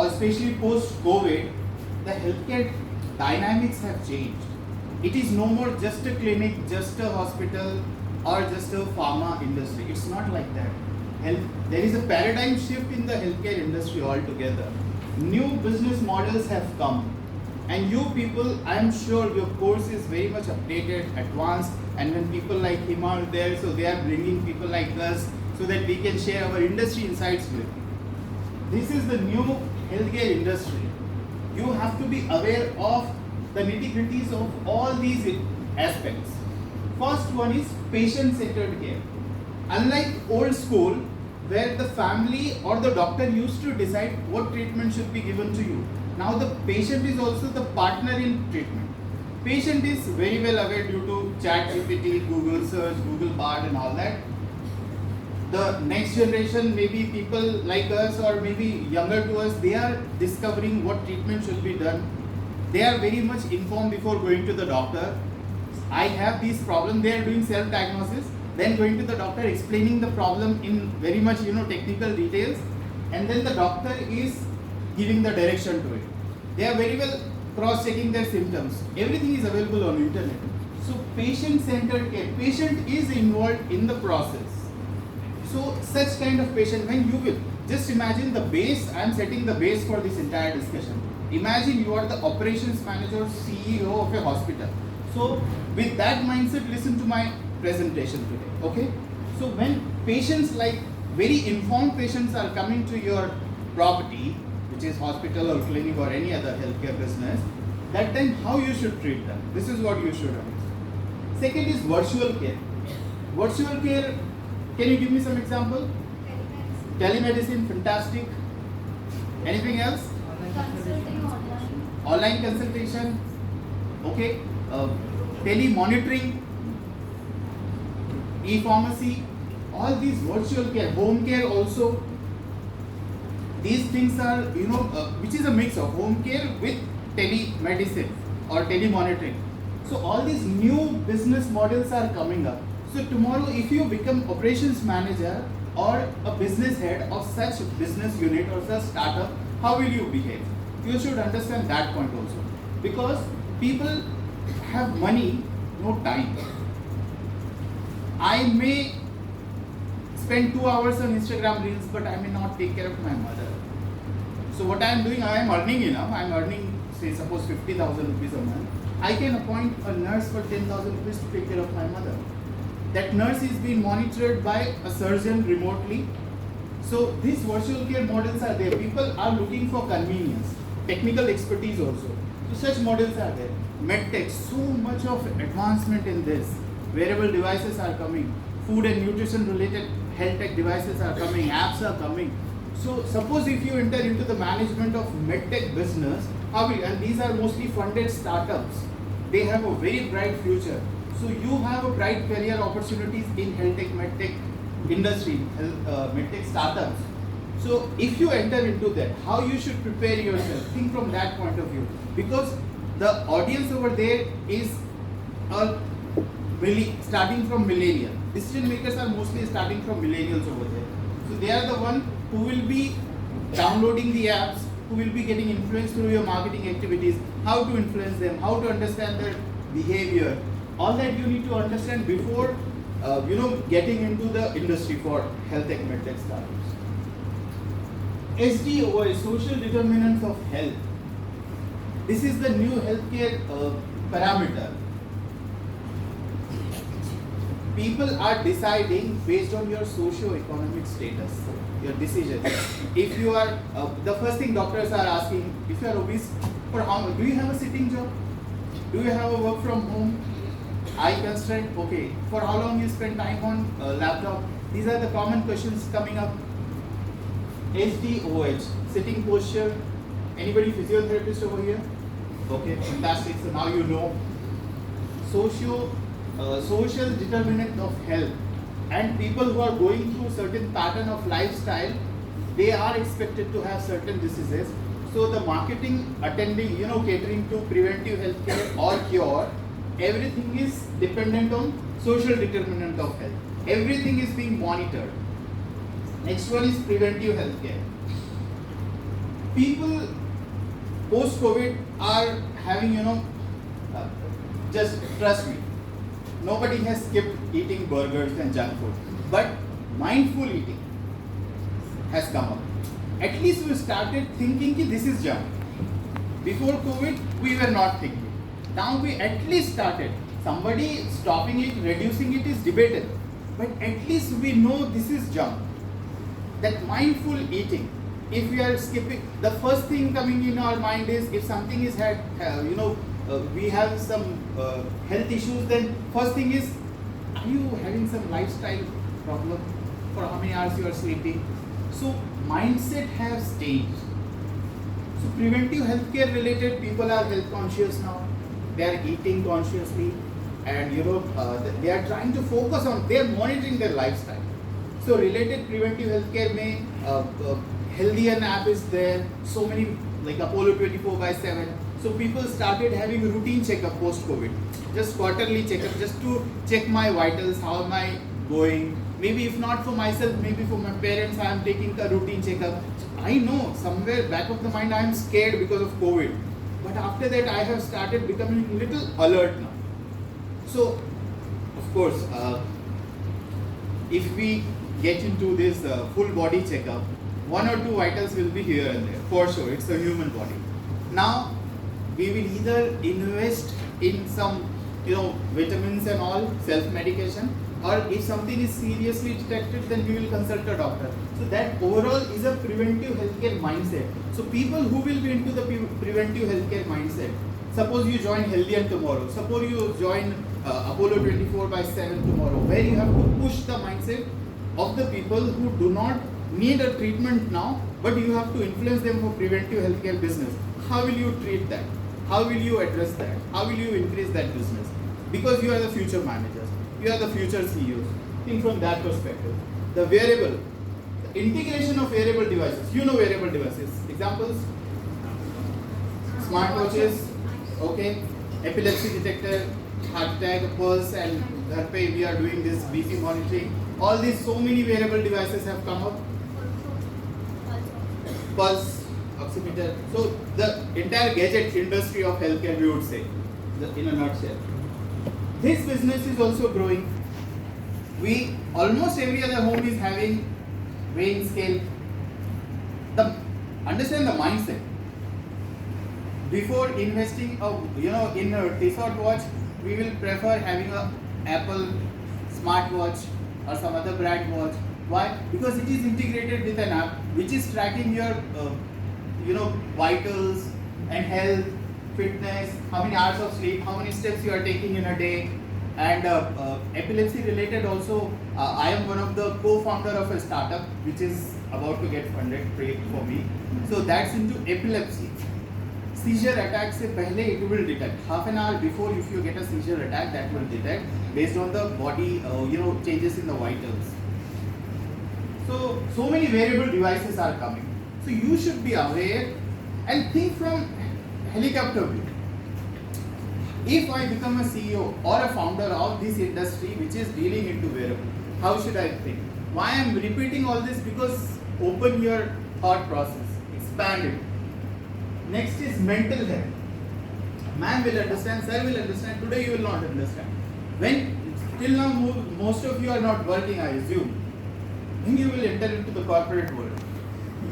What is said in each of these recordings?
or especially post-COVID, the healthcare dynamics have changed. It is no more just a clinic, just a hospital, or just a pharma industry. It's not like that. There is a paradigm shift in the healthcare industry altogether. New business models have come. And you people, I am sure your course is very much updated, advanced, and when people like him are there, so they are bringing people like us so that we can share our industry insights with. This is the new healthcare industry. You have to be aware of the nitty-gritties of all these aspects. First one is patient-centered care. Unlike old school, where the family or the doctor used to decide what treatment should be given to you, now the patient is also the partner in treatment. Patient is very well aware due to ChatGPT, Google search, Google Bard and all that. The next generation, maybe people like us or maybe younger to us, they are discovering what treatment should be done. They are very much informed before going to the doctor. I have this problem, they are doing self-diagnosis, then going to the doctor, explaining the problem in very much technical details, and then the doctor is giving the direction to it. They are very well cross-checking their symptoms. Everything is available on internet. So patient-centered care, patient is involved in the process. So such kind of patient, when you will, just imagine the base, I am setting the base for this entire discussion. Imagine you are the operations manager, CEO of a hospital. So with that mindset, listen to my presentation today, okay? So when patients, like very informed patients are coming to your property, which is hospital or clinic or any other healthcare business, that time how you should treat them. This is what you should understand. Second is virtual care. Virtual care, can you give me some example? Telemedicine, fantastic. Anything else? Online consultation. Okay. Telemonitoring, e-pharmacy, all these virtual care, home care also. These things are, which is a mix of home care with telemedicine or telemonitoring. So all these new business models are coming up. So tomorrow, if you become operations manager or a business head of such business unit or such startup, how will you behave? You should understand that point also. Because people have money, no time. I may spend 2 hours on Instagram Reels, but I may not take care of my mother. So what I am doing, I am earning enough. I am earning, say, suppose 50,000 rupees a month. I can appoint a nurse for 10,000 rupees to take care of my mother. That nurse is being monitored by a surgeon remotely. So these virtual care models are there. People are looking for convenience, technical expertise also. So such models are there. MedTech, so much of advancement in this. Wearable devices are coming. Food and nutrition related health tech devices are coming. Apps are coming. So suppose if you enter into the management of MedTech business, and these are mostly funded startups, they have a very bright future. So you have a bright career opportunities in health tech, MedTech industry, MedTech startups. So if you enter into that, how you should prepare yourself, think from that point of view. Because the audience over there is really starting from millennial. Decision makers are mostly starting from millennials over there. So they are the one who will be downloading the apps, who will be getting influenced through your marketing activities, how to influence them, how to understand their behavior. All that you need to understand before getting into the industry for health tech, medtech startups. SDOI, social determinants of health. This is the new healthcare parameter. People are deciding based on your socio-economic status, your decisions. If you are, the first thing doctors are asking, if you are obese, for how do you have a sitting job? Do you have a work from home? Eye constraint? Okay. For how long you spend time on laptop? These are the common questions coming up. SDOH, sitting posture. Anybody physiotherapist over here? Okay, fantastic. So now you know. Social determinant of health, and people who are going through certain pattern of lifestyle, they are expected to have certain diseases. So the marketing attending, catering to preventive healthcare or cure, everything is dependent on social determinant of health. Everything is being monitored. Next one is preventive healthcare. people post-COVID are having, just trust me, nobody has skipped eating burgers and junk food, but mindful eating has come up. At least we started thinking that this is junk. Before COVID, we were not thinking. Now we at least started. Somebody stopping it, reducing it is debated, but at least we know this is junk. That mindful eating, if we are skipping, the first thing coming in our mind is if something is had, we have some health issues, then first thing is, are you having some lifestyle problem? For how many hours you are sleeping? So mindset has changed. So preventive healthcare related people are health conscious now. They are eating consciously, and they are trying to focus on. They are monitoring their lifestyle. So related preventive healthcare may Healthier app is there. So many like Apollo 24/7. So people started having routine checkup post COVID, just quarterly checkup, just to check my vitals, how am I going. Maybe if not for myself, maybe for my parents, I am taking a routine checkup. I know somewhere back of the mind I am scared because of COVID, but after that I have started becoming a little alert now. So of course, if we get into this full body checkup, one or two vitals will be here and there for sure. It's a human body. Now we will either invest in some vitamins and all, self-medication, or if something is seriously detected, then we will consult a doctor. So that overall is a preventive healthcare mindset. So people who will be into the preventive healthcare mindset, suppose you join Healthier tomorrow, suppose you join Apollo 24/7 tomorrow, where you have to push the mindset of the people who do not need a treatment now, but you have to influence them for preventive healthcare business. How will you treat that? How will you address that? How will you increase that business? Because you are the future managers, you are the future CEOs. Think from that perspective. The wearable, the integration of wearable devices. Wearable devices. Examples: smartwatches, okay, epilepsy detector, heart attack, pulse, and घर पे we are doing this BP monitoring. All these so many wearable devices have come up. Pulse oximeter. So the entire gadget industry of healthcare, we would say, in a nutshell. This business is also growing. Almost every other home is having weighing scale. Understand the mindset. Before investing in a Tissot watch, we will prefer having a Apple smartwatch or some other brand watch. Why? Because it is integrated with an app which is tracking your vitals and health, fitness, how many hours of sleep, how many steps you are taking in a day. And epilepsy related also, I am one of the co-founder of a startup which is about to get funded for me. So that's into epilepsy. Seizure attack se pehle it will detect. Half an hour before, if you get a seizure attack, that will detect based on the body changes in the vitals. So many wearable devices are coming. So you should be aware and think from helicopter view. If I become a CEO or a founder of this industry which is dealing into wearable, how should I think? Why I am repeating all this? Because open your thought process, expand it. Next is mental health. Man will understand, sir will understand, today you will not understand. When till now most of you are not working, I assume. When you will enter into the corporate world,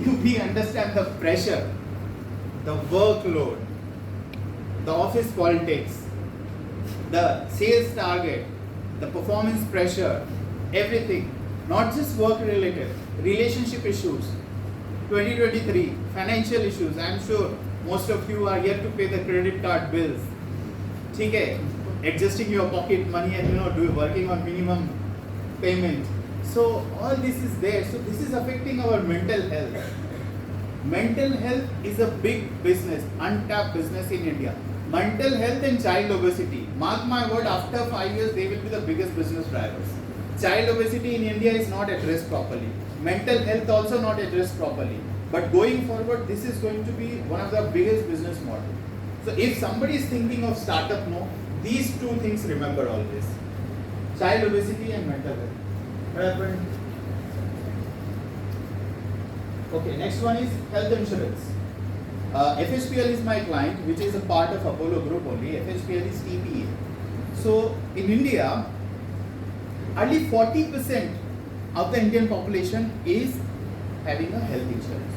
you understand the pressure, the workload, the office politics, the sales target, the performance pressure, everything, not just work related, relationship issues, 2023, financial issues. I am sure most of you are yet to pay the credit card bills. ठीक है, adjusting your pocket money and working on minimum payment. So all this is there. So this is affecting our mental health. Mental health is a big business, untapped business in India. Mental health and child obesity. Mark my word, after 5 years they will be the biggest business drivers. Child obesity in India is not addressed properly. Mental health also not addressed properly. But going forward, this is going to be one of the biggest business models. So if somebody is thinking of startup, these two things remember always: child obesity and mental health. What happened? Okay, next one is health insurance. FHPL is my client, which is a part of Apollo Group only. FHPL is TPA. So in India, only 40% of the Indian population is having a health insurance.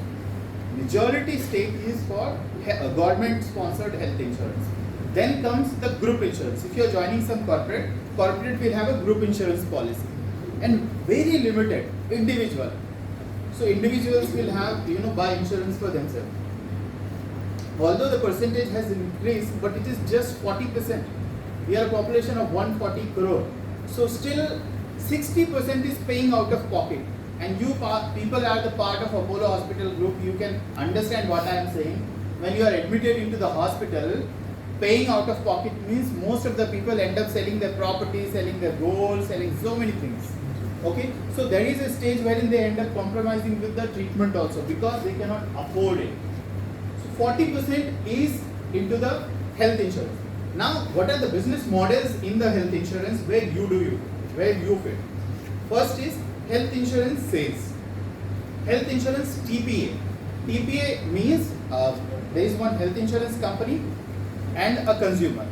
Majority stake is for government sponsored health insurance. Then comes the group insurance. If you are joining some corporate will have a group insurance policy, and very limited individual. So individuals will have, buy insurance for themselves. Although the percentage has increased, but it is just 40%. We are a population of 140 crore. So still 60% is paying out of pocket. And you people are the part of Apollo Hospital Group. You can understand what I am saying. When you are admitted into the hospital, paying out of pocket means most of the people end up selling their property, selling their gold, selling so many things. Okay, so there is a stage wherein they end up compromising with the treatment also because they cannot afford it. So 40% is into the health insurance. Now, what are the business models in the health insurance where you fit? First is health insurance sales. Health insurance TPA. TPA means there is one health insurance company and a consumer.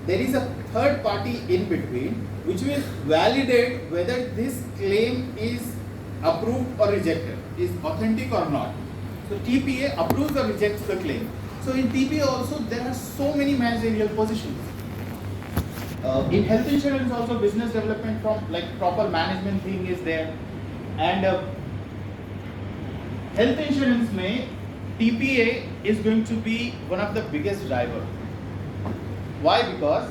There is a third party in between which will validate whether this claim is approved or rejected, is authentic or not. So TPA approves or rejects the claim. So in TPA also there are so many managerial positions. In health insurance also business development from like proper management thing is there, and health insurance may TPA is going to be one of the biggest driver. Why? Because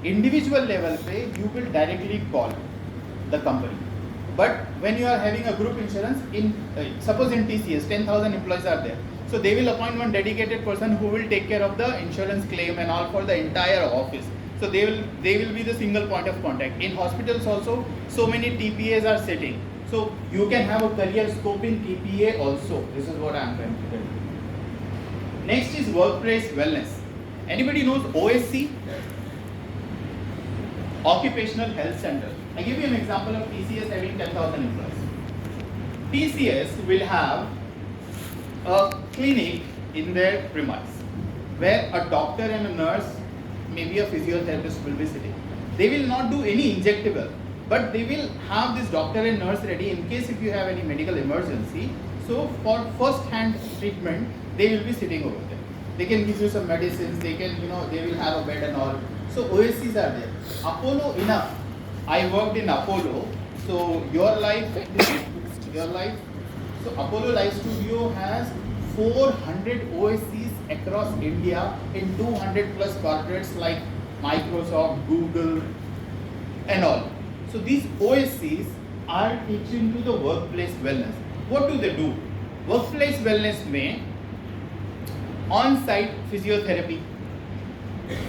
individual level pay you will directly call the company, but when you are having a group insurance in suppose in TCS 10,000 employees are there, so they will appoint one dedicated person who will take care of the insurance claim and all for the entire office. So they will be the single point of contact. In hospitals also, so many TPAs are sitting. So you can have a career scope in TPA also. This is what I am trying to tell you. Next is workplace wellness. Anybody knows OSC? Occupational Health Center. I give you an example of TCS having 10,000 employees. TCS will have a clinic in their premise where a doctor and a nurse, maybe a physiotherapist will be sitting. They will not do any injectable, but they will have this doctor and nurse ready in case if you have any medical emergency. So for first hand treatment, they will be sitting over there. They can give you some medicines, they can, they will have a bed and all. So OSCs are there. Apollo enough. I worked in Apollo. So your life. So Apollo Life Studio has 400 OSCs across India in 200 plus corporates like Microsoft, Google and all. So these OSCs are teaching to the workplace wellness. What do? Workplace wellness may on-site physiotherapy.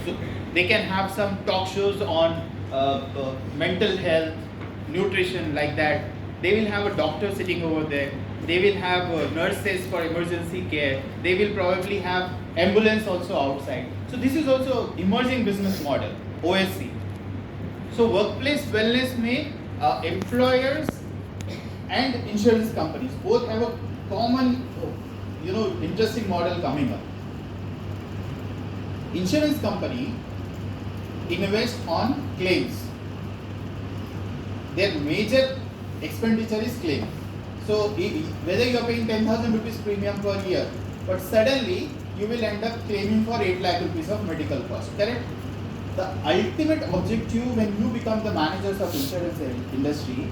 So they can have some talk shows on mental health, nutrition like that. They will have a doctor sitting over there. They will have nurses for emergency care. They will probably have ambulance also outside. So this is also emerging business model, OSC. So workplace wellness may employers and insurance companies both have a common, interesting model coming up. Insurance company invest on claims. Their major expenditure is claim. So whether you are paying 10,000 rupees premium per year, but suddenly you will end up claiming for 8 lakh rupees of medical cost, correct? The ultimate objective when you become the managers of insurance industry,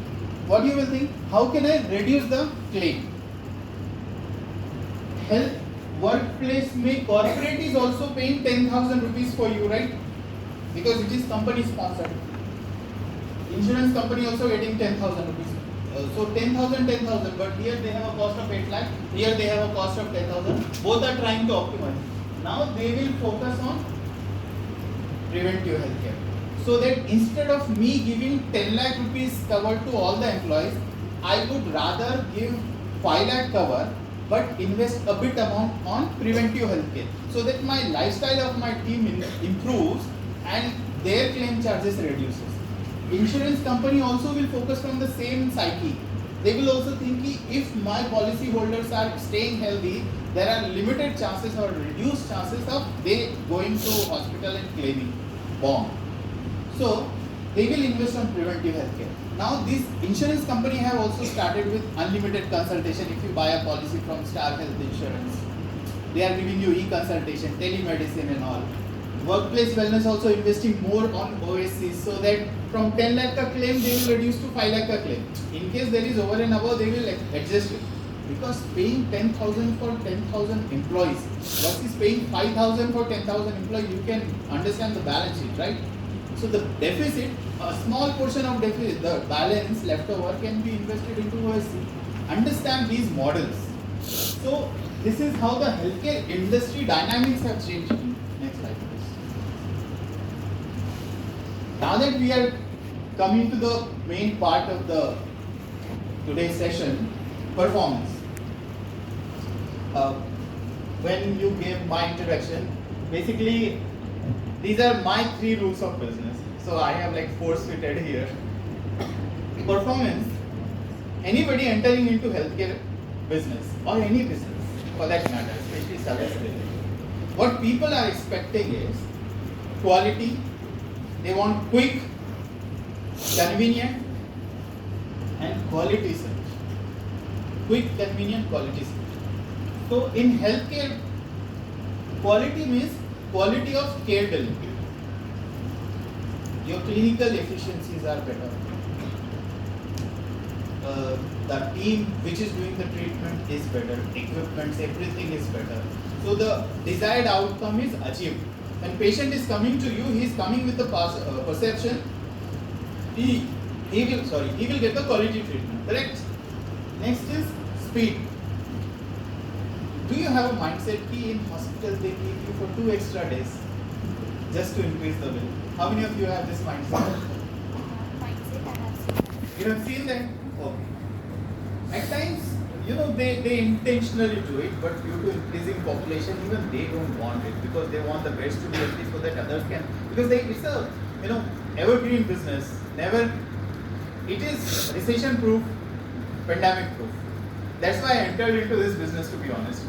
what you will think, how can I reduce the claim? Health workplace may corporate is also paying 10,000 rupees for you, right? Because it is company sponsored. Insurance company also getting 10,000 rupees. So 10,000, but here they have a cost of 8 lakh, here they have a cost of 10,000. Both are trying to optimize. Now they will focus on preventive healthcare. So that instead of me giving 10 lakh rupees cover to all the employees, I would rather give 5 lakh cover but invest a bit amount on preventive healthcare. So that my lifestyle of my team improves and their claim charges reduces. Insurance company also will focus on the same psyche. They will also think if my policy holders are staying healthy, there are limited chances or reduced chances of they going to hospital and claiming bomb. So they will invest on preventive healthcare. Now this insurance company have also started with unlimited consultation. If you buy a policy from Star Health Insurance, they are giving you e-consultation, telemedicine and all. Workplace wellness also investing more on OSCs, so that from 10 lakh a claim they will reduce to 5 lakh a claim. In case there is over and above, they will adjust it. Because paying 10,000 for 10,000 employees versus paying 5,000 for 10,000 employees, you can understand the balance sheet, right? So the deficit, a small portion of deficit, the balance left over can be invested into OSC. Understand these models. So this is how the healthcare industry dynamics have changed. Next slide, please. Now that we are coming to the main part of the today's session, performance. When you gave my introduction, basically these are my 3 rules of business. So I have like force fitted here. Performance. Anybody entering into healthcare business or any business for that matter, especially service related, what people are expecting is quality. They want quick, convenient, and quality service. Quick, convenient, quality service. So in healthcare, quality means quality of care delivery. Your clinical efficiencies are better. The team which is doing the treatment is better. Equipment, everything is better. So the desired outcome is achieved. When patient is coming to you, he is coming with the perception. He will get the quality treatment. Correct. Next is speed. Do you have a mindset key in hospital they keep you for 2 extra days just to increase the bill? How many of you have this mindset? Mindset I have seen. You have seen that? Okay. At times, they intentionally do it, but due to increasing population, even they don't want it because they want the best to be at least so that others can. Because it's a evergreen business. It is recession proof, pandemic proof. That's why I entered into this business, to be honest.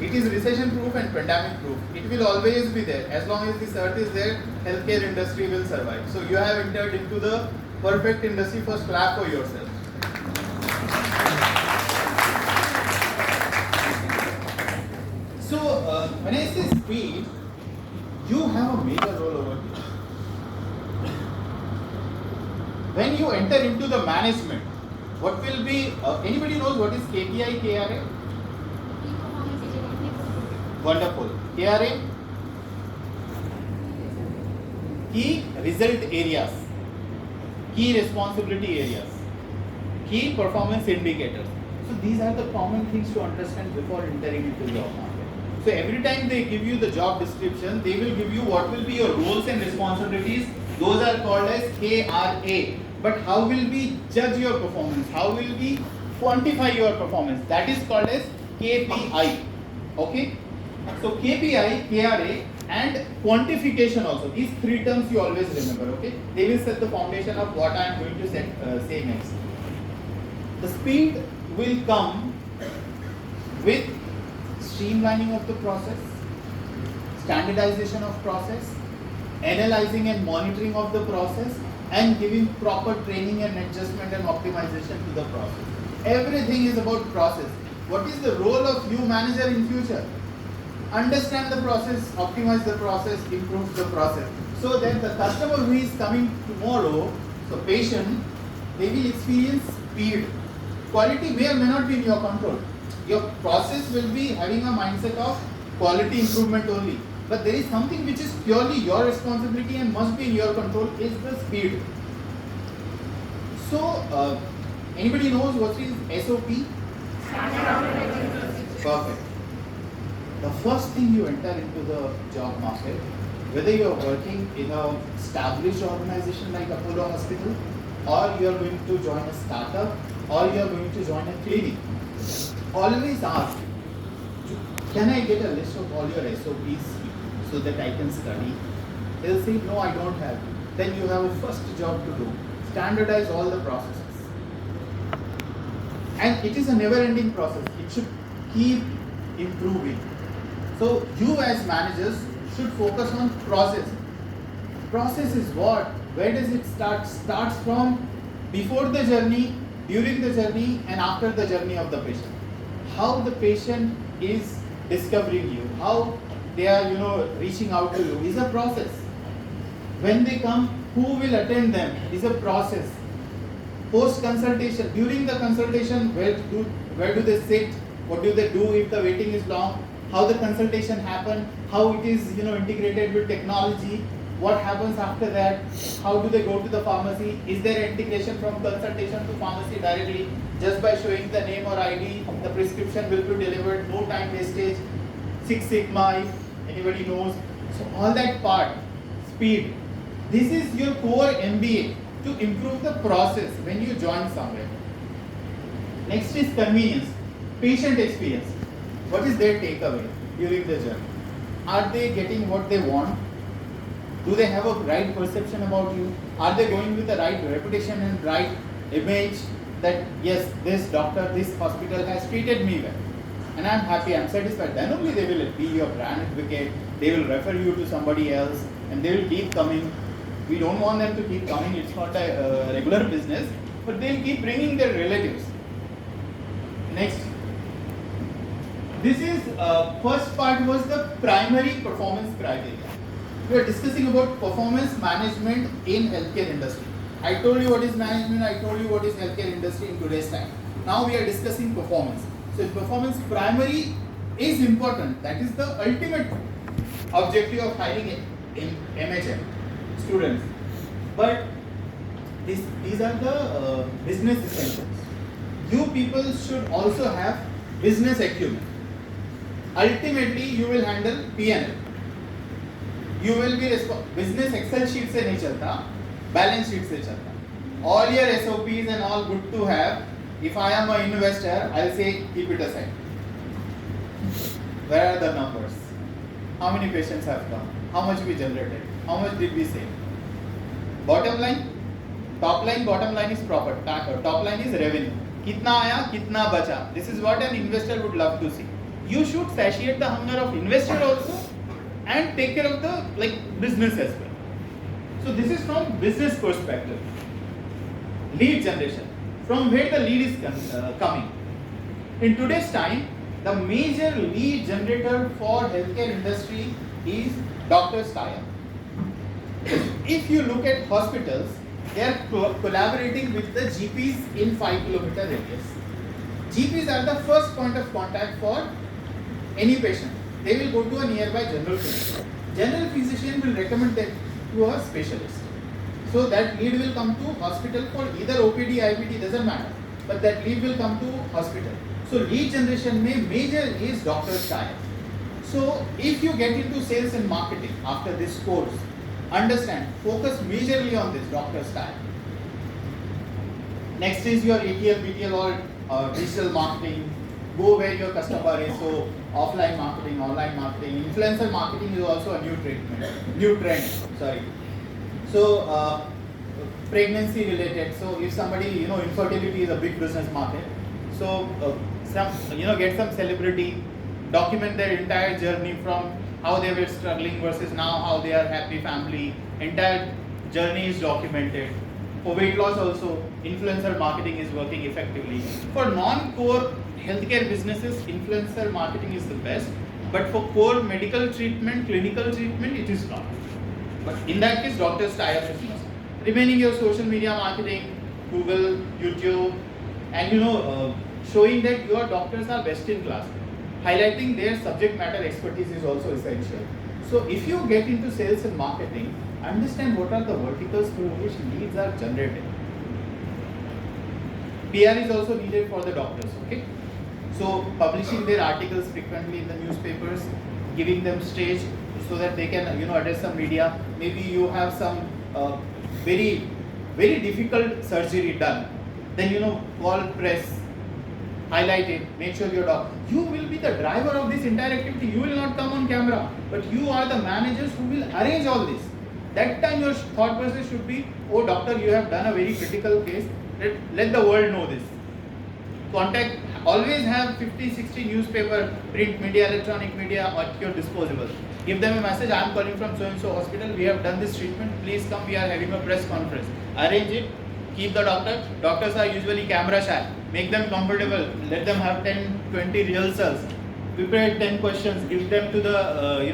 It is recession proof and pandemic proof. It will always be there. As long as this earth is there, healthcare industry will survive. So you have entered into the perfect industry. First, clap for yourself. So when I say speed, you have a major role over here. When you enter into the management, what will be, anybody knows what is KPI, KRA? Wonderful. KRA? Key result areas, key responsibility areas, key performance indicators. So these are the common things to understand before entering into the job market. So every time they give you the job description, they will give you what will be your roles and responsibilities. Those are called as KRA. But how will we judge your performance? How will we quantify your performance? That is called as KPI. Okay? So KPI, KRA and quantification also. These 3 terms you always remember. Okay? They will set the foundation of what I am going to say next. The speed will come with streamlining of the process, standardization of process, analyzing and monitoring of the process, and giving proper training and adjustment and optimization to the process. Everything is about process. What is the role of you manager in future? Understand the process, optimize the process, improve the process. So that the customer who is coming tomorrow, so patient, they will experience speed. Quality may or may not be in your control. Your process will be having a mindset of quality improvement only. But there is something which is purely your responsibility and must be in your control, is the speed. So, anybody knows what is SOP? Perfect. The first thing you enter into the job market, whether you are working in an established organization like Apollo Hospital, or you are going to join a startup, or you are going to join a clinic, always ask, can I get a list of all your SOPs so that I can study? They'll say, no, I don't have. Then you have a first job to do. Standardize all the processes. And it is a never-ending process. It should keep improving. So you as managers should focus on process. Process is what? Where does it start? Starts from before the journey, during the journey, and after the journey of the patient. How the patient is discovering you, how they are, reaching out to you is a process. When they come, who will attend them is a process. Post consultation, during the consultation, where do they sit? What do they do if the waiting is long? How the consultation happen? How it is, integrated with technology? What happens after that? How do they go to the pharmacy? Is there integration from consultation to pharmacy directly? Just by showing the name or ID, the prescription will be delivered, no time wastage, Six Sigma if anybody knows. So all that part, speed. This is your core MBA to improve the process when you join somewhere. Next is convenience, patient experience. What is their takeaway during the journey? Are they getting what they want? Do they have a right perception about you? Are they going with the right reputation and right image that yes, this doctor, this hospital has treated me well and I'm happy, I'm satisfied? Then only they will be your brand advocate, they will refer you to somebody else and they will keep coming. We don't want them to keep coming, it's not a regular business, but they'll keep bringing their relatives. Next. This is, first part was the primary performance criteria. We are discussing about performance management in healthcare industry. I told you what is management, I told you what is healthcare industry in today's time. Now we are discussing performance. So performance primary is important. That is the ultimate objective of hiring MHM students. But these are the business essentials. You people should also have business acumen. Ultimately, you will handle P&L. You will be business Excel sheet से नहीं चलता, balance sheet से चलता. All your SOPs and all good to have. If I am an investor, I'll say keep it aside. Where are the numbers? How many patients have come? How much we generated? How much did we save? Bottom line, top line, bottom line is profit. Top line is revenue. कितना आया, कितना बचा? This is what an investor would love to see. You should satiate the hunger of investor also and take care of the business as well. So this is from business perspective. Lead generation. From where the lead is coming. In today's time, the major lead generator for healthcare industry is doctors tie-up. If you look at hospitals, they are collaborating with the GPs in 5-kilometer radius. GPs are the first point of contact for any patient. They will go to a nearby general physician. General physician will recommend them to a specialist. So that lead will come to hospital for either OPD, IPD, doesn't matter. But that lead will come to hospital. So lead generation major is doctor's tie-up. So if you get into sales and marketing after this course, understand, focus majorly on this doctor's tie-up. Next is your ATL, BTL or digital marketing. Go where your customer is. So offline marketing, online marketing, influencer marketing is also a new trend. So pregnancy related. So if somebody, infertility is a big business market. So get some celebrity, document their entire journey from how they were struggling versus now how they are happy family. Entire journey is documented. For weight loss also, influencer marketing is working effectively. For non-core healthcare businesses, influencer marketing is the best. But for core medical treatment, clinical treatment, it is not. But in that case, doctors tie up with us. Remaining your social media marketing, Google, YouTube, and showing that your doctors are best in class. Highlighting their subject matter expertise is also essential. So if you get into sales and marketing, understand what are the verticals through which leads are generated. PR is also needed for the doctors, okay? So publishing their articles frequently in the newspapers, giving them stage so that they can address some media. Maybe you have some very, very difficult surgery done. Then call press, highlight it, make sure you will be the driver of this entire activity. You will not come on camera, but you are the managers who will arrange all this. That time your thought process should be, oh doctor, you have done a very critical case. Let the world know this. Contact Always have 50, 60 newspaper, print media, electronic media at your disposal. Give them a message, I am calling from so-and-so hospital, we have done this treatment, please come, we are having a press conference. Arrange it, keep the doctor. Doctors are usually camera shy. Make them comfortable, let them have 10, 20 rehearsals. Prepare 10 questions, give them to the,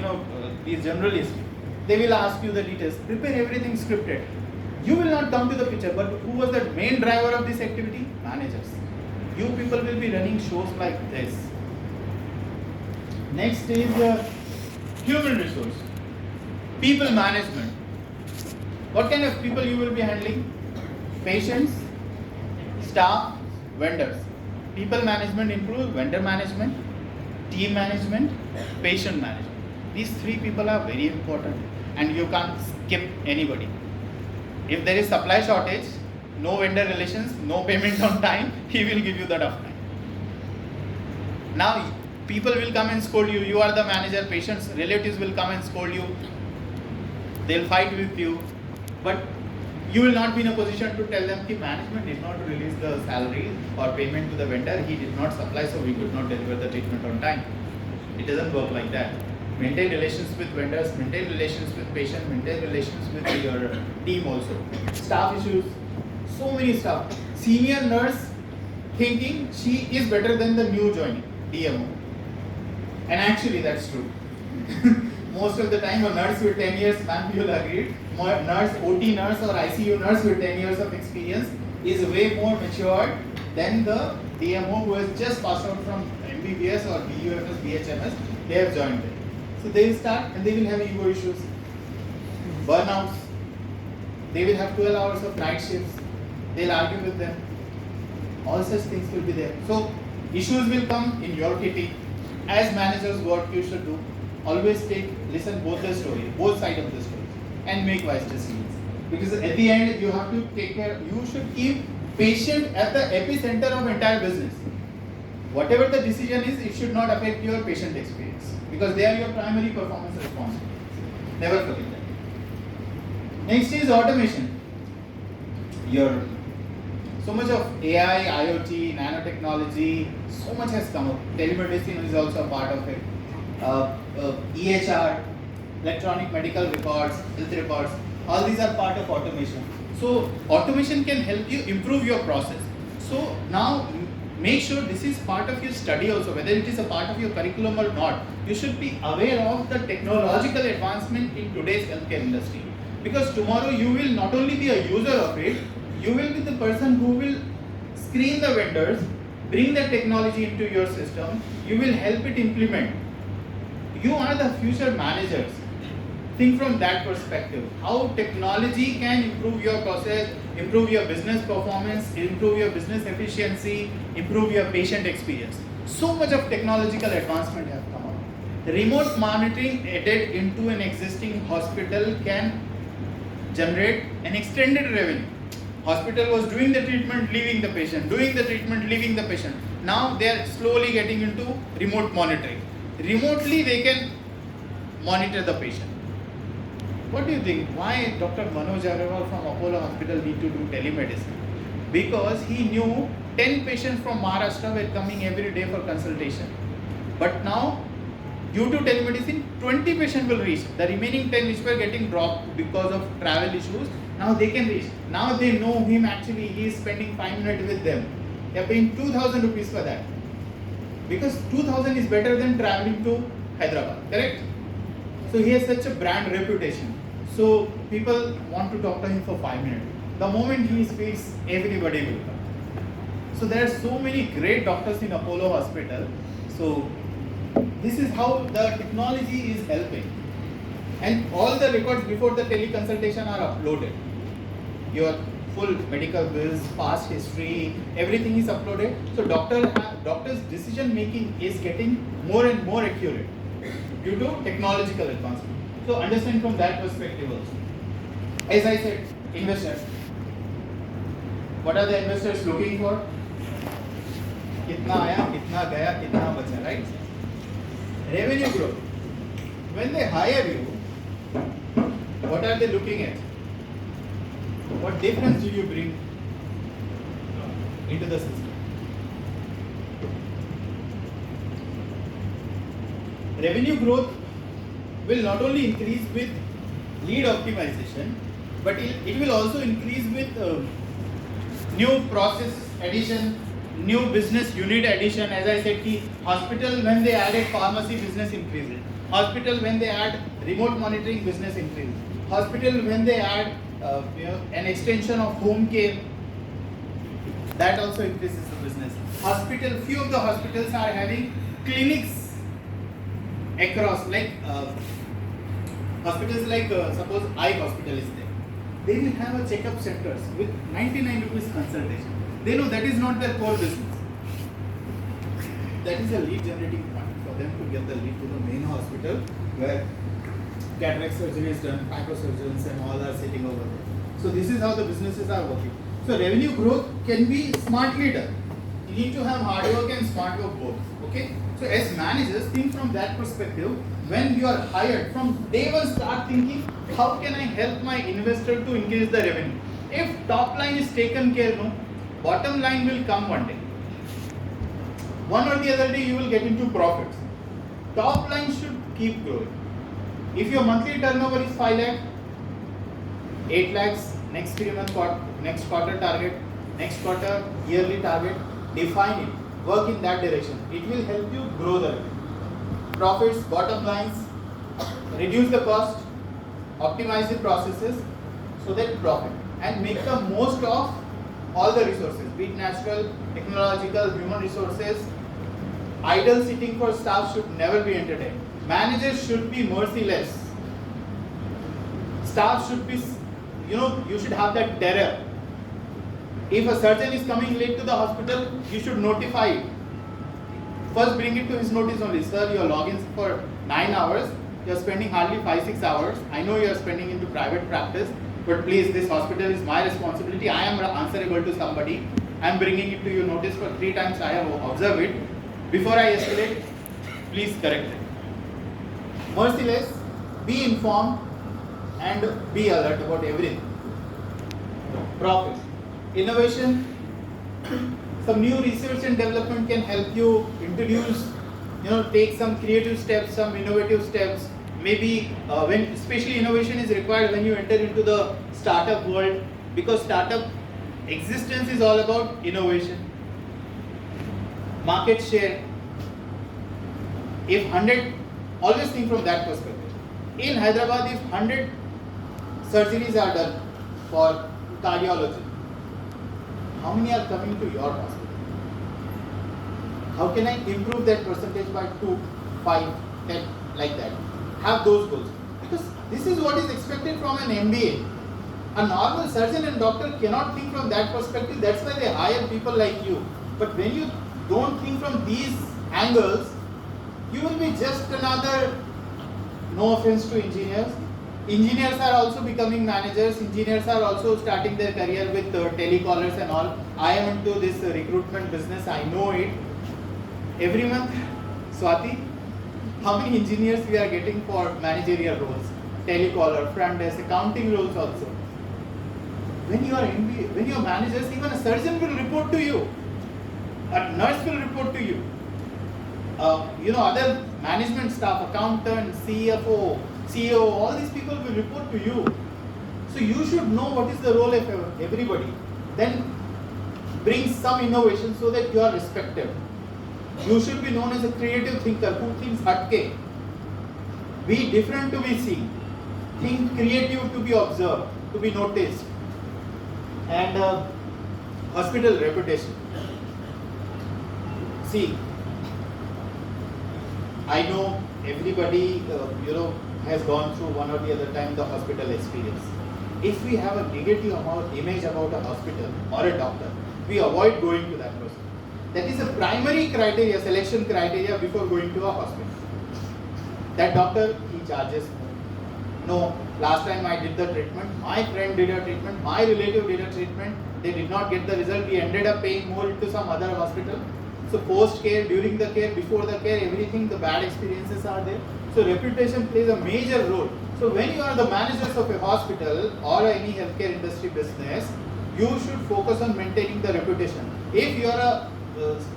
these generalists. They will ask you the details. Prepare everything scripted. You will not come to the picture, but who was the main driver of this activity? Managers. You people will be running shows like this. Next is human resource. People management. What kind of people you will be handling? Patients, staff, vendors. People management includes vendor management, team management, patient management. These three people are very important and you can't skip anybody. If there is supply shortage, no vendor relations, no payment on time, he will give you that uptime. Now, people will come and scold you. You are the manager, patients, relatives will come and scold you. They'll fight with you. But you will not be in a position to tell them that management did not release the salary or payment to the vendor. He did not supply, so we could not deliver the treatment on time. It doesn't work like that. Maintain relations with vendors, maintain relations with patients, maintain relations with your team also. Staff issues, so many stuff. Senior nurse thinking she is better than the new joining, DMO. And actually that's true. Most of the time a nurse with 10 years, ma'am, you will agree, nurse, OT nurse or ICU nurse with 10 years of experience is way more matured than the DMO who has just passed out from MBBS or BUFS, BHMS, they have joined it. So they will start and they will have ego issues, burnouts, they will have 12 hours of night shifts, they'll argue with them, all such things will be there. So issues will come in your kitty. As managers, what you should do, always listen both the story, both sides of the story and make wise decisions. Because at the end you have to take care, you should keep patient at the epicenter of entire business. Whatever the decision is, it should not affect your patient experience because they are your primary performance responsibilities. Never forget that. Next is automation. So much of AI, IoT, nanotechnology, so much has come up. Telemedicine is also a part of it. EHR, electronic medical records, health records, all these are part of automation. So automation can help you improve your process. So now make sure this is part of your study also, whether it is a part of your curriculum or not. You should be aware of the technological advancement in today's healthcare industry. Because tomorrow you will not only be a user of it, you will be the person who will screen the vendors, bring the technology into your system, you will help it implement. You are the future managers. Think from that perspective. How technology can improve your process, improve your business performance, improve your business efficiency, improve your patient experience. So much of technological advancement have come up. Remote monitoring added into an existing hospital can generate an extended revenue. Hospital was doing the treatment, leaving the patient, doing the treatment, leaving the patient. Now they are slowly getting into remote monitoring. Remotely they can monitor the patient. What do you think? Why Dr. Manoj Agarwal from Apollo Hospital need to do telemedicine? Because he knew 10 patients from Maharashtra were coming every day for consultation. But now, due to telemedicine, 20 patients will reach. The remaining 10 which were getting dropped because of travel issues, now they can reach. Now they know him actually, he is spending 5 minutes with them. They are paying 2,000 rupees for that. Because 2,000 is better than traveling to Hyderabad, correct? So he has such a brand reputation. So people want to talk to him for 5 minutes. The moment he speaks, everybody will come. So there are so many great doctors in Apollo Hospital. So this is how the technology is helping. And all the records before the teleconsultation are uploaded. Your full medical bills, past history, everything is uploaded. So doctor's decision making is getting more and more accurate due to technological advancement. So understand from that perspective also. As I said, investors. What are the investors looking for? Kitna aaya, kitna gaya, kitna bacha, right? Revenue growth. When they hire you, what are they looking at? What difference do you bring into the system? revenue growth will not only increase with lead optimization, but it will also increase with new process addition, new business unit addition. As I said, ki hospital when they added pharmacy, business increases. Hospital when they add remote monitoring, business increases. Hospital when they add an extension of home care, that also increases the business. Hospital, few of the hospitals are having clinics across, like hospitals like suppose eye hospital is there. They will have a checkup centers with 99 rupees consultation. They know that is not their core business. That is a lead generating point for them to get the lead to the main hospital where cataract surgery is done, microsurgeons and all are sitting over there. So this is how the businesses are working. So revenue growth can be smartly done. You need to have hard work and smart work both. Okay? So as managers, think from that perspective. When you are hired, from day one start thinking, how can I help my investor to increase the revenue? If top line is taken care of, bottom line will come one day. One or the other day you will get into profits. Top line should keep growing. If your monthly turnover is 5 lakh, 8 lakhs, next 3 month next quarter target, next quarter yearly target, define it, work in that direction. It will help you grow the revenue. Profits, bottom lines, reduce the cost, optimize the processes so that profit, and make the most of all the resources, be it natural, technological, human resources. Idle sitting for staff should never be entertained. Managers should be merciless. Staff should be, you should have that terror. If a surgeon is coming late to the hospital, you should notify it. First bring it to his notice only. Sir, your logins for 9 hours, you are spending hardly 5-6 hours. I know you are spending into private practice, but please, this hospital is my responsibility. I am answerable to somebody. I am bringing it to your notice for 3 times. I have observed it. Before I escalate, please correct it. Merciless, be informed and be alert about everything. Profit. Innovation. Some new research and development can help you introduce, take some creative steps, some innovative steps. Maybe when especially innovation is required when you enter into the startup world, because startup existence is all about innovation. Market share. If 100, always think from that perspective. In Hyderabad, if 100 surgeries are done for cardiology, how many are coming to your hospital? How can I improve that percentage by 2, 5, 10, like that? Have those goals. Because this is what is expected from an MBA. A normal surgeon and doctor cannot think from that perspective. That's why they hire people like you. But when you don't think from these angles, you will be just another, no offense to engineers. Engineers are also becoming managers. Engineers are also starting their career with telecallers and all. I am into this recruitment business. I know it. Every month, Swati, how many engineers we are getting for managerial roles? Telecaller, front desk, accounting roles also. When you are MBA, when you are managers, even a surgeon will report to you. A nurse will report to you. Other management staff, accountant, CFO, CEO, all these people will report to you. So you should know what is the role of everybody. Then bring some innovation so that you are respected. You should be known as a creative thinker who thinks hatke. Be different to be seen. Think creative to be observed, to be noticed. And hospital reputation. See, I know everybody, has gone through one or the other time the hospital experience. If we have a negative image about a hospital or a doctor, we avoid going to that person. That is a primary criteria, selection criteria before going to a hospital. That doctor, he charges more. No, last time I did the treatment, my friend did a treatment, my relative did a treatment, they did not get the result, we ended up paying more into some other hospital. So post care, during the care, before the care, everything, the bad experiences are there. So reputation plays a major role. So when you are the managers of a hospital or any healthcare industry business, you should focus on maintaining the reputation. If you are a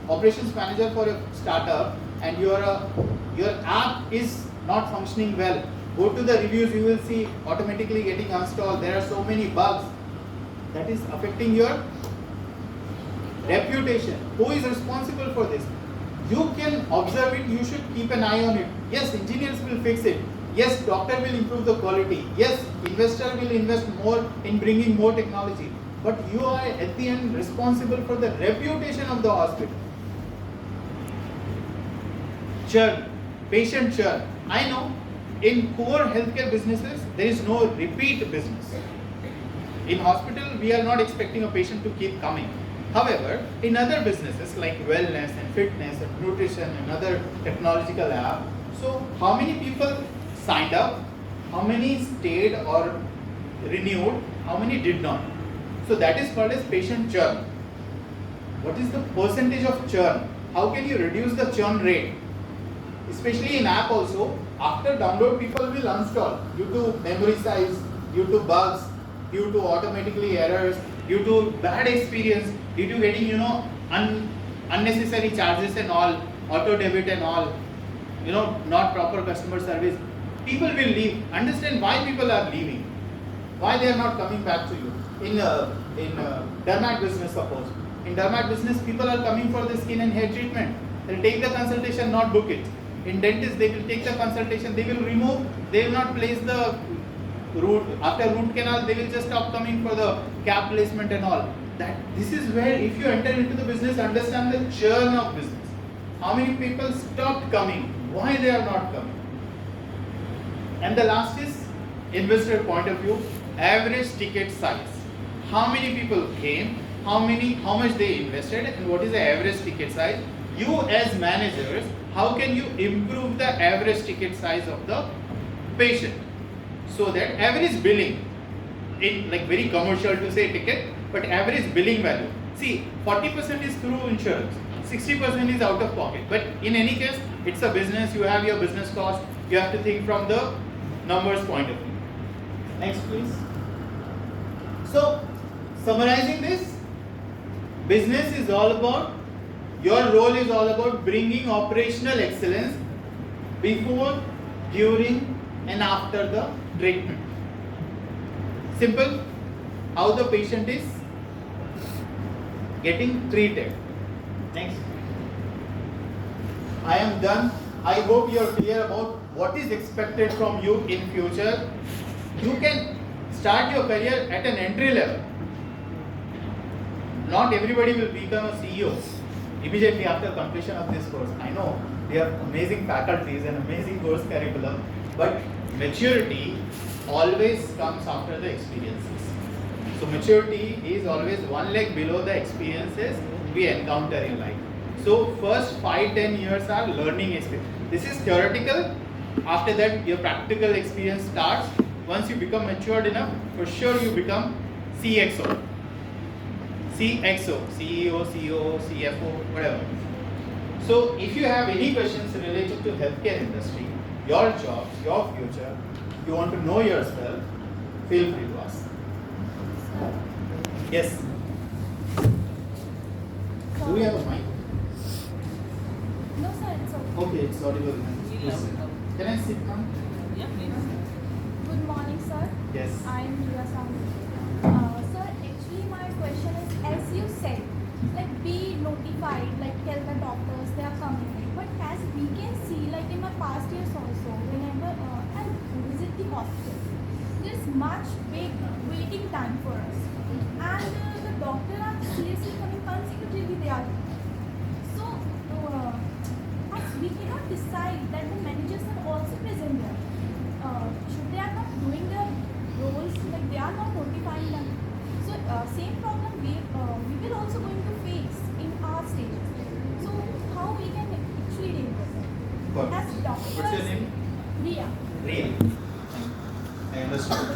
operations manager for a startup and you are a Your app is not functioning well. Go to the reviews, you will see automatically getting installed. There are so many bugs. That is affecting your reputation. Who is responsible for this? You can observe it, you should keep an eye on it. Yes, engineers will fix it. Yes, doctor will improve the quality. Yes, investor will invest more in bringing more technology. But you are at the end responsible for the reputation of the hospital. Churn, patient churn. I know in core healthcare businesses there is no repeat business. In hospital we are not expecting a patient to keep coming. However, in other businesses like wellness and fitness and nutrition and other technological app, so how many people signed up, how many stayed or renewed, how many did not? So that is called as patient churn. What is the percentage of churn? How can you reduce the churn rate? Especially in app also, after download people will uninstall due to memory size, due to bugs, due to automatically errors, due to bad experience, due to getting unnecessary charges and all, auto debit and all, not proper customer service. People will leave. Understand why people are leaving, why they are not coming back to you. In dermat business, suppose in dermat business people are coming for the skin and hair treatment. They'll take the consultation, not book it. In dentist they will take the consultation, they will remove, they will not place the root, after root canal they will just stop coming for the cap placement and all. This is where if you enter into the business, understand the churn of business. How many people stopped coming, why they are not coming. And the last is investor point of view, average ticket size. How many people came, how much they invested, and what is the average ticket size. You as managers, how can you improve the average ticket size of the patient? So that average billing, in like very commercial to say ticket, but average billing value. See, 40% is through insurance, 60% is out of pocket. But in any case, it's a business, you have your business cost, you have to think from the numbers point of view. Next please. So, summarizing this, business is all about, your role is all about bringing operational excellence before, during and after the treatment. Simple, how the patient is getting treated. Next. I am done. I hope you are clear about what is expected from you in future. You can start your career at an entry level. Not everybody will become a CEO immediately after completion of this course. I know they have amazing faculties and amazing course curriculum, but maturity always comes after the experiences. So maturity is always one leg below the experiences we encounter in life. So first 5-10 years are learning experience. This is theoretical. After that your practical experience starts. Once you become matured enough, for sure you become CXO, CEO, COO, CFO, whatever. So if you have any questions related to healthcare industry, your jobs, your future, you want to know yourself, feel free to ask. Yes. Do we have a mic? No, sir, it's okay. Okay, it's audible. Yes. Can I sit down? Yeah, please. Good morning, sir. Yes. I am Riya Sami. Sir, actually my question is, as you said, like be notified, like tell the doctors they are coming. But as we can see, like in my past years also, whenever I visit the hospital, there's much big waiting time for us. And the doctor are seriously coming consecutively they are. So, as we cannot decide that the managers are also present there. Should they are not doing their roles, like they are not notifying them. So same problem we will also going to face in our stages. So how we can actually deal with it? What? As doctors, What's your name? Riya. Real. I understand.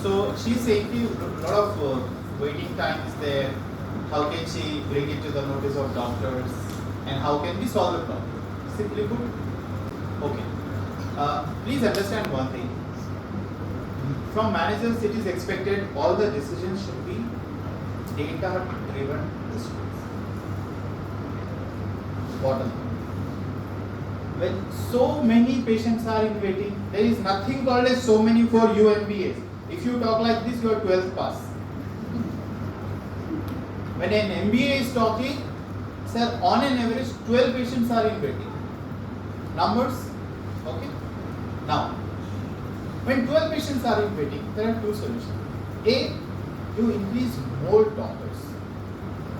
So she's saying a lot of waiting time is there. How can she bring it to the notice of doctors? And how can we solve the problem? Simply put. Okay. Please understand one thing. From managers, it is expected all the decisions should be data-driven decisions. Bottom. when so many patients are in waiting, there is nothing called as so many for you MBAs. If you talk like this, you are 12th pass. When an MBA is talking, sir, on an average 12 patients are in waiting. Numbers, okay? Now, when 12 patients are in waiting, there are two solutions. A, you increase more doctors,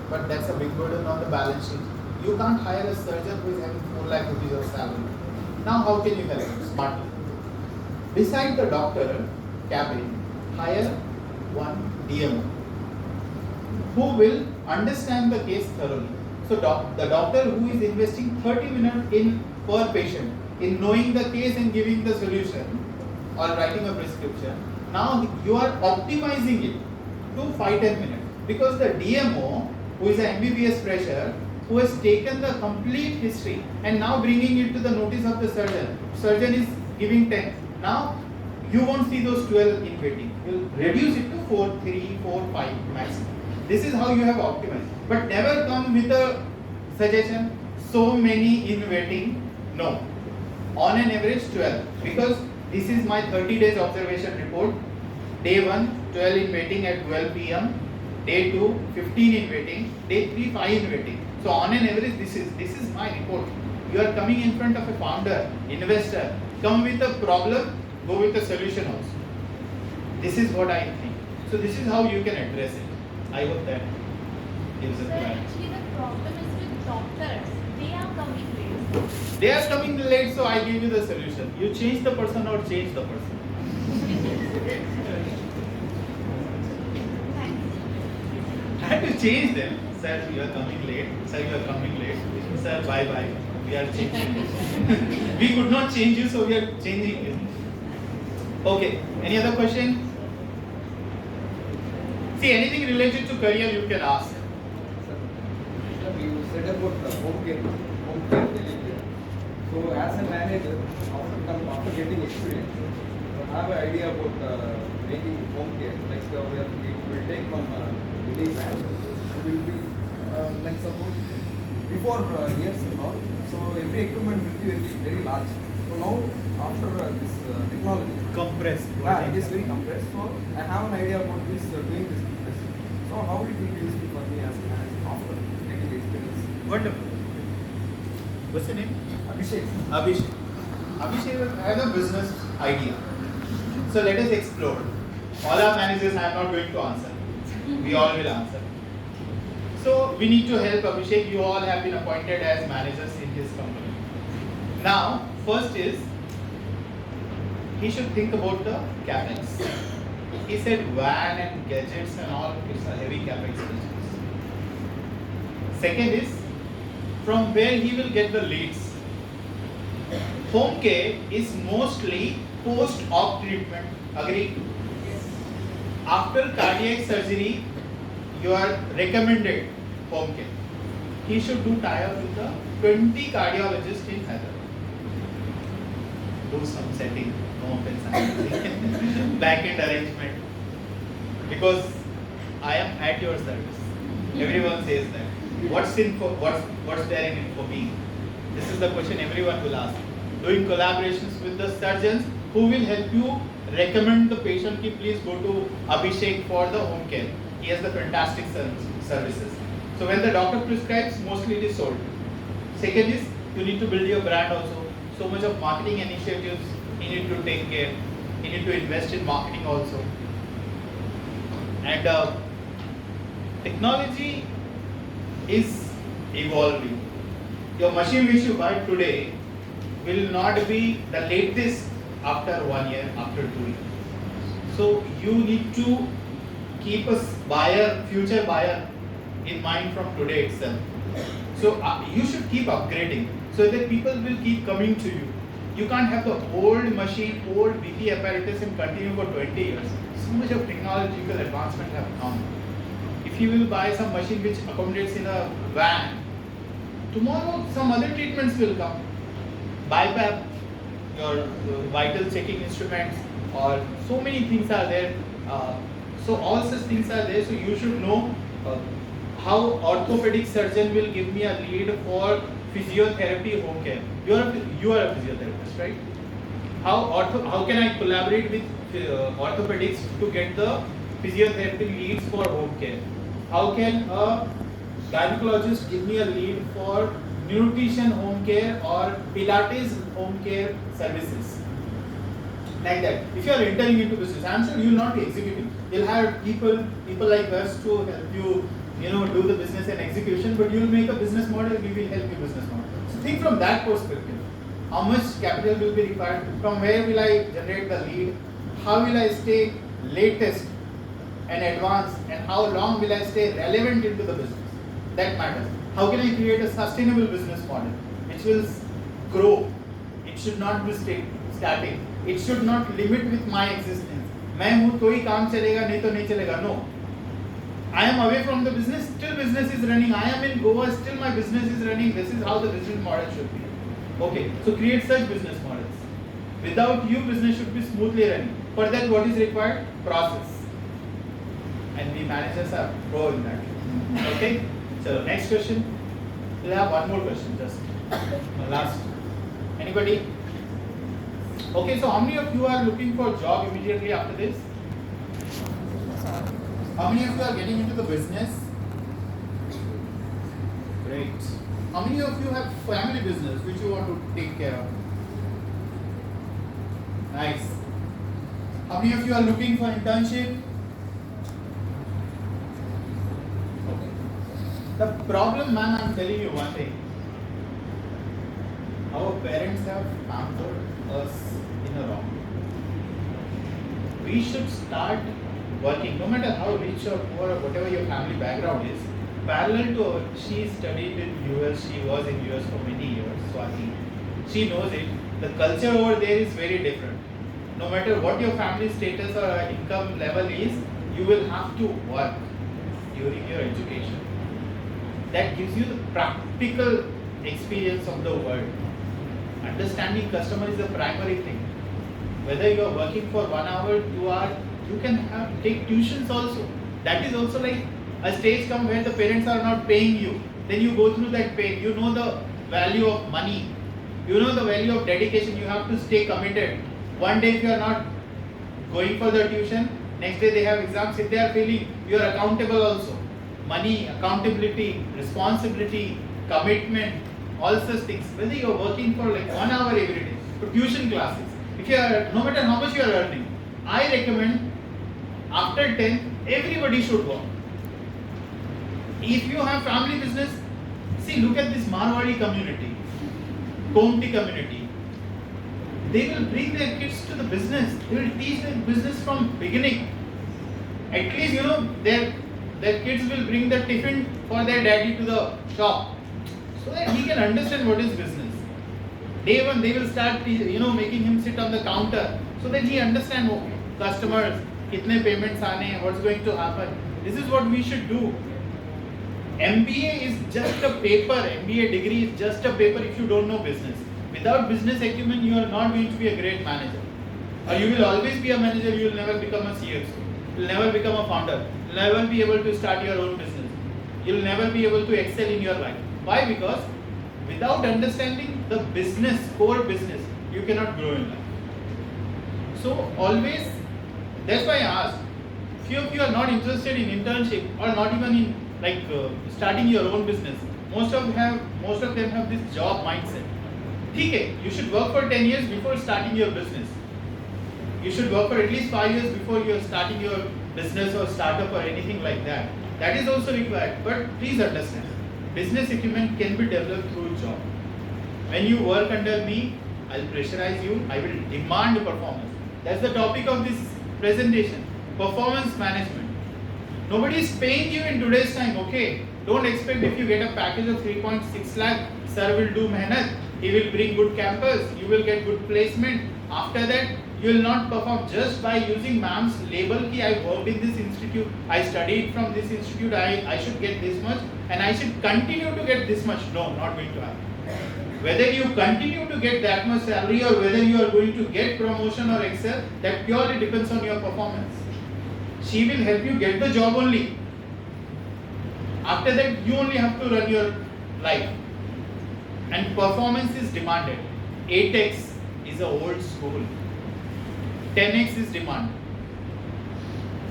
but that's a big burden on the balance sheet. You can't hire a surgeon who is having 4 lakh rupees of salary. Now, how can you help him? Smartly. Beside the doctor cabin, hire one DMO who will understand the case thoroughly. So, the doctor who is investing 30 minutes in per patient in knowing the case and giving the solution or writing a prescription, now you are optimizing it to 5-10 minutes, because the DMO who is an MBBS fresher who has taken the complete history and now bringing it to the notice of the surgeon is giving 10. Now you won't see those 12 in waiting. You'll reduce it to 4, 3, 4, 5 maximum. This is how you have optimized. But never come with a suggestion, so many in waiting. No. On an average 12. Because this is my 30 days observation report. Day 1, 12 in waiting at 12 p.m. Day 2, 15 in waiting. Day 3, 5 in waiting. So on an average, this is my report. You are coming in front of a founder, investor. Come with a problem, go with a solution also. This is what I think. So this is how you can address it. I hope that gives a clarity. Actually, the problem is with doctors. They are coming late. They are coming late, so I give you the solution. You change the person or change the person. I have to change them. Sir, you are coming late. Sir, you are coming late. Sir, bye bye. We are changing you. We could not change you, so we are changing you. Okay. Any other question? See, anything related to career you can ask. Sir, you said about the home care delivery. So, as a manager, after getting experience, you have an idea about making home care. Like, we will take one village man. We will be like suppose before years and all. So, every equipment will be very large. So now, after this technology, Compressed. it is very compressed. So I have an idea about this doing this business. So how it will be useful for me as after getting experience? Wonderful. What's your name? Abhishek. Abhishek. Abhishek has a business idea. So let us explore. All our managers I am not going to answer. We all will answer. So we need to help Abhishek. You all have been appointed as managers in his company. Now, first is he should think about the capex. He said van and gadgets and all, it's a heavy capex business. Second is from where he will get the leads. Home care is mostly post-op treatment. Agree? Yes. After cardiac surgery, you are recommended home care. He should do tie-up with the 20 cardiologists in Hyderabad. Do some setting, no offense, back-end arrangement. Because I am at your service. Everyone says that. What's there in info being? This is the question everyone will ask. Doing collaborations with the surgeons who will help you recommend the patient ki please go to Abhishek for the home care. He has the fantastic services. So when the doctor prescribes, mostly it is sold. Second is you need to build your brand also. So much of marketing initiatives you need to take care. You need to invest in marketing also. And technology is evolving. Your machine which you buy today will not be the latest after 1 year, after 2 years. So you need to keep a future buyer in mind from today itself. So you should keep upgrading so that people will keep coming to you. You can't have the old machine, old BP apparatus and continue for 20 years. So much of technological advancement have come. If you will buy some machine which accommodates in a van, tomorrow some other treatments will come. BiPAP, your vital checking instruments, or so many things are there. So all such things are there. So you should know how orthopedic surgeon will give me a lead for physiotherapy home care. You are a physiotherapist, right? How can I collaborate with orthopedics to get the physiotherapy leads for home care? How can a gynecologist give me a lead for nutrition home care or Pilates home care services? Like that. If you are entering into business, I'm sure you will not be executing. You'll have people like us to help you, do the business and execution, but you will make a business model, we will help you business model. So think from that perspective. How much capital will be required? From where will I generate the lead? How will I stay latest and advanced? And how long will I stay relevant into the business? That matters. How can I create a sustainable business model which will grow? It should not be static. It should not limit with my existence. मैं हूँ तो ही काम चलेगा नहीं तो नहीं चलेगा. No. I am away from the business, still business is running. I am in Goa, still my business is running. This is how the business model should be. Okay, so create such business models. Without you, business should be smoothly running. For that, what is required? Process. And we managers are pro in that. Okay, so next question. We'll have one more question, just last. Anybody? Okay, so how many of you are looking for a job immediately after this? How many of you are getting into the business? Great. How many of you have family business which you want to take care of? Nice. How many of you are looking for internship? Okay. The problem, ma'am, I'm telling you one thing. Our parents have pampered us in a wrong. We should start working, no matter how rich or poor or whatever your family background is. Parallel to her, she studied in US, she was in US for many years, Swati. She knows it. The culture over there is very different. No matter what your family status or income level is, you will have to work during your education. That gives you the practical experience of the world. Understanding customer is the primary thing. Whether you are working for 1 hour, 2 hours, you can take tuitions also. That is also like a stage come where the parents are not paying you. Then you go through that pain. You know the value of money. You know the value of dedication. You have to stay committed. One day if you are not going for the tuition, next day they have exams. If they are failing, you are accountable also. Money, accountability, responsibility, commitment, all such things. Whether you are working for like 1 hour every day, for tuition classes, if you are, no matter how much you are earning, I recommend after 10, everybody should work. If you have family business, see, look at this Marwadi community, Komti community. They will bring their kids to the business. They will teach them business from beginning. At least, their kids will bring the tiffin for their daddy to the shop, so that he can understand what is business. Day one, they will start, making him sit on the counter, so that he understand, okay, customers, kitne payments aane, what's going to happen. This is what we should do. MBA is just a paper. MBA degree is just a paper if you don't know business. Without business acumen, you are not going to be a great manager. Or you will always be a manager, you will never become a CXO. You will never become a founder. You will never be able to start your own business. You will never be able to excel in your life. Why? Because without understanding the business, core business, you cannot grow in life. So always, that's why I asked, few of you are not interested in internship or not even in starting your own business. Most of them have this job mindset. Okay, you should work for 10 years before starting your business. You should work for at least 5 years before you are starting your business or startup or anything like that. That is also required. But please understand, business acumen can be developed through job. When you work under me, I'll pressurize you, I will demand performance. That's the topic of this presentation, performance management. Nobody is paying you in today's time, okay? Don't expect if you get a package of 3.6 lakh, sir will do mehnat, he will bring good campus, you will get good placement. After that, you will not perform just by using ma'am's label ki I worked in this institute, I studied from this institute, I should get this much and I should continue to get this much. No, not going to happen. Whether you continue to get that much salary or whether you are going to get promotion or excel, that purely depends on your performance. She will help you get the job only. After that, you only have to run your life. and performance is demanded. 8x is a old school. 10x is demand.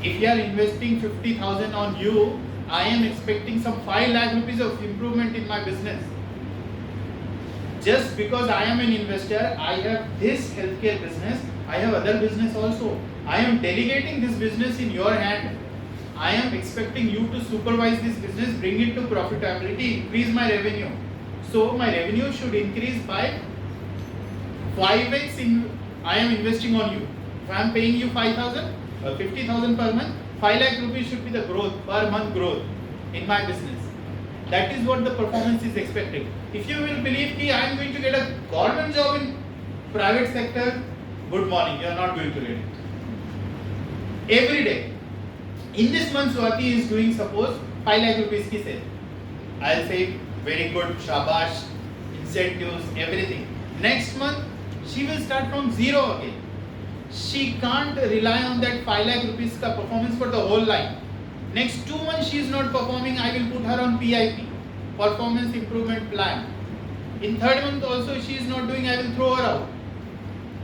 If you are investing 50,000 on you, I am expecting some 5 lakh rupees of improvement in my business. Just because I am an investor, I have this healthcare business, I have other business also. I am delegating this business in your hand. I am expecting you to supervise this business, bring it to profitability, increase my revenue. So my revenue should increase by 5x I am investing on you. If I am paying you 5,000 or 50,000 per month, 5 lakh rupees should be the growth, per month growth in my business. That is what the performance is expected. If you will believe that I am going to get a government job in private sector, good morning, you are not going to get it. Every day. In this month, Swati is doing suppose 5 lakh rupees ki sale. I'll say very good, shabash, incentives, everything. Next month, she will start from zero again. She can't rely on that 5 lakh rupees ka performance for the whole line. Next 2 months she is not performing, I will put her on PIP, performance improvement plan. In third month also she is not doing, I will throw her out.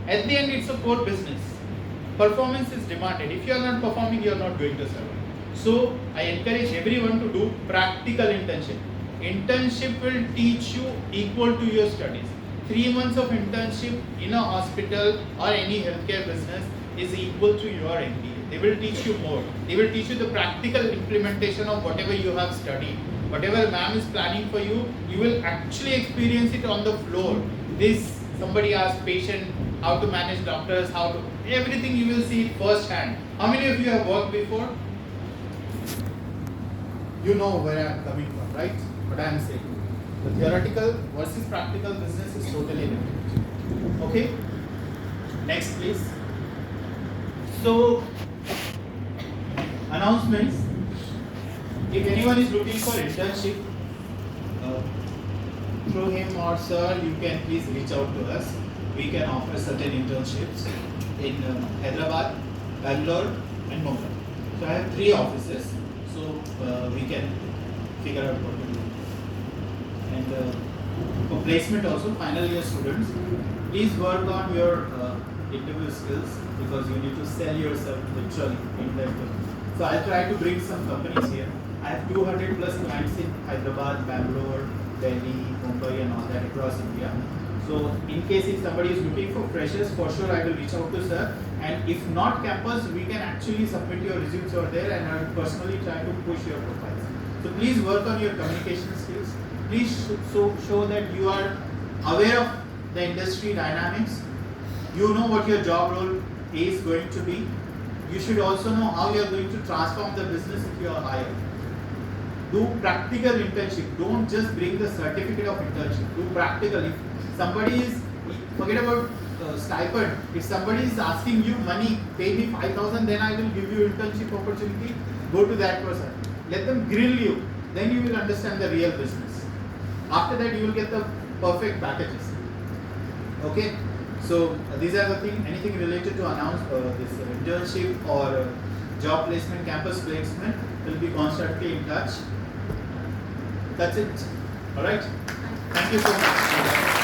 At the end it's a core business. Performance is demanded. If you are not performing, you are not going to survive. So I encourage everyone to do practical internship. Internship will teach you equal to your studies. 3 months of internship in a hospital or any healthcare business is equal to your MBA. They will teach you more. They will teach you the practical implementation of whatever you have studied. Whatever ma'am is planning for you, you will actually experience it on the floor. This, somebody asks patient, how to manage doctors, how to, everything you will see it first hand. How many of you have worked before? You know where I am coming from, right? What I am saying. The theoretical versus practical business is totally different. Okay? Next please. So, announcements. If anyone is looking for internship, through him or sir, you can please reach out to us. We can offer certain internships in Hyderabad, Bangalore and Mumbai. So I have 3 offices, so we can figure out what to do. And for placement also, final year students, please work on your interview skills because you need to sell yourself literally in that way. So I'll try to bring some companies here. I have 200 plus clients in Hyderabad, Bangalore, Delhi, Mumbai and all that across India. So in case if somebody is looking for freshers, for sure I will reach out to sir. And if not campus, we can actually submit your resumes over there and I will personally try to push your profiles. So please work on your communication skills. Please show that you are aware of the industry dynamics. You know what your job role is going to be. You should also know how you are going to transform the business if you are hired. Do practical internship. Don't just bring the certificate of internship. Do practical. If somebody is, forget about stipend. If somebody is asking you money, pay me 5,000, then I will give you internship opportunity. Go to that person. Let them grill you. Then you will understand the real business. After that, you will get the perfect packages. Okay. So these are the things. Anything related to announce this internship or job placement, campus placement, will be constantly in touch. That's it. All right. Thank you so much.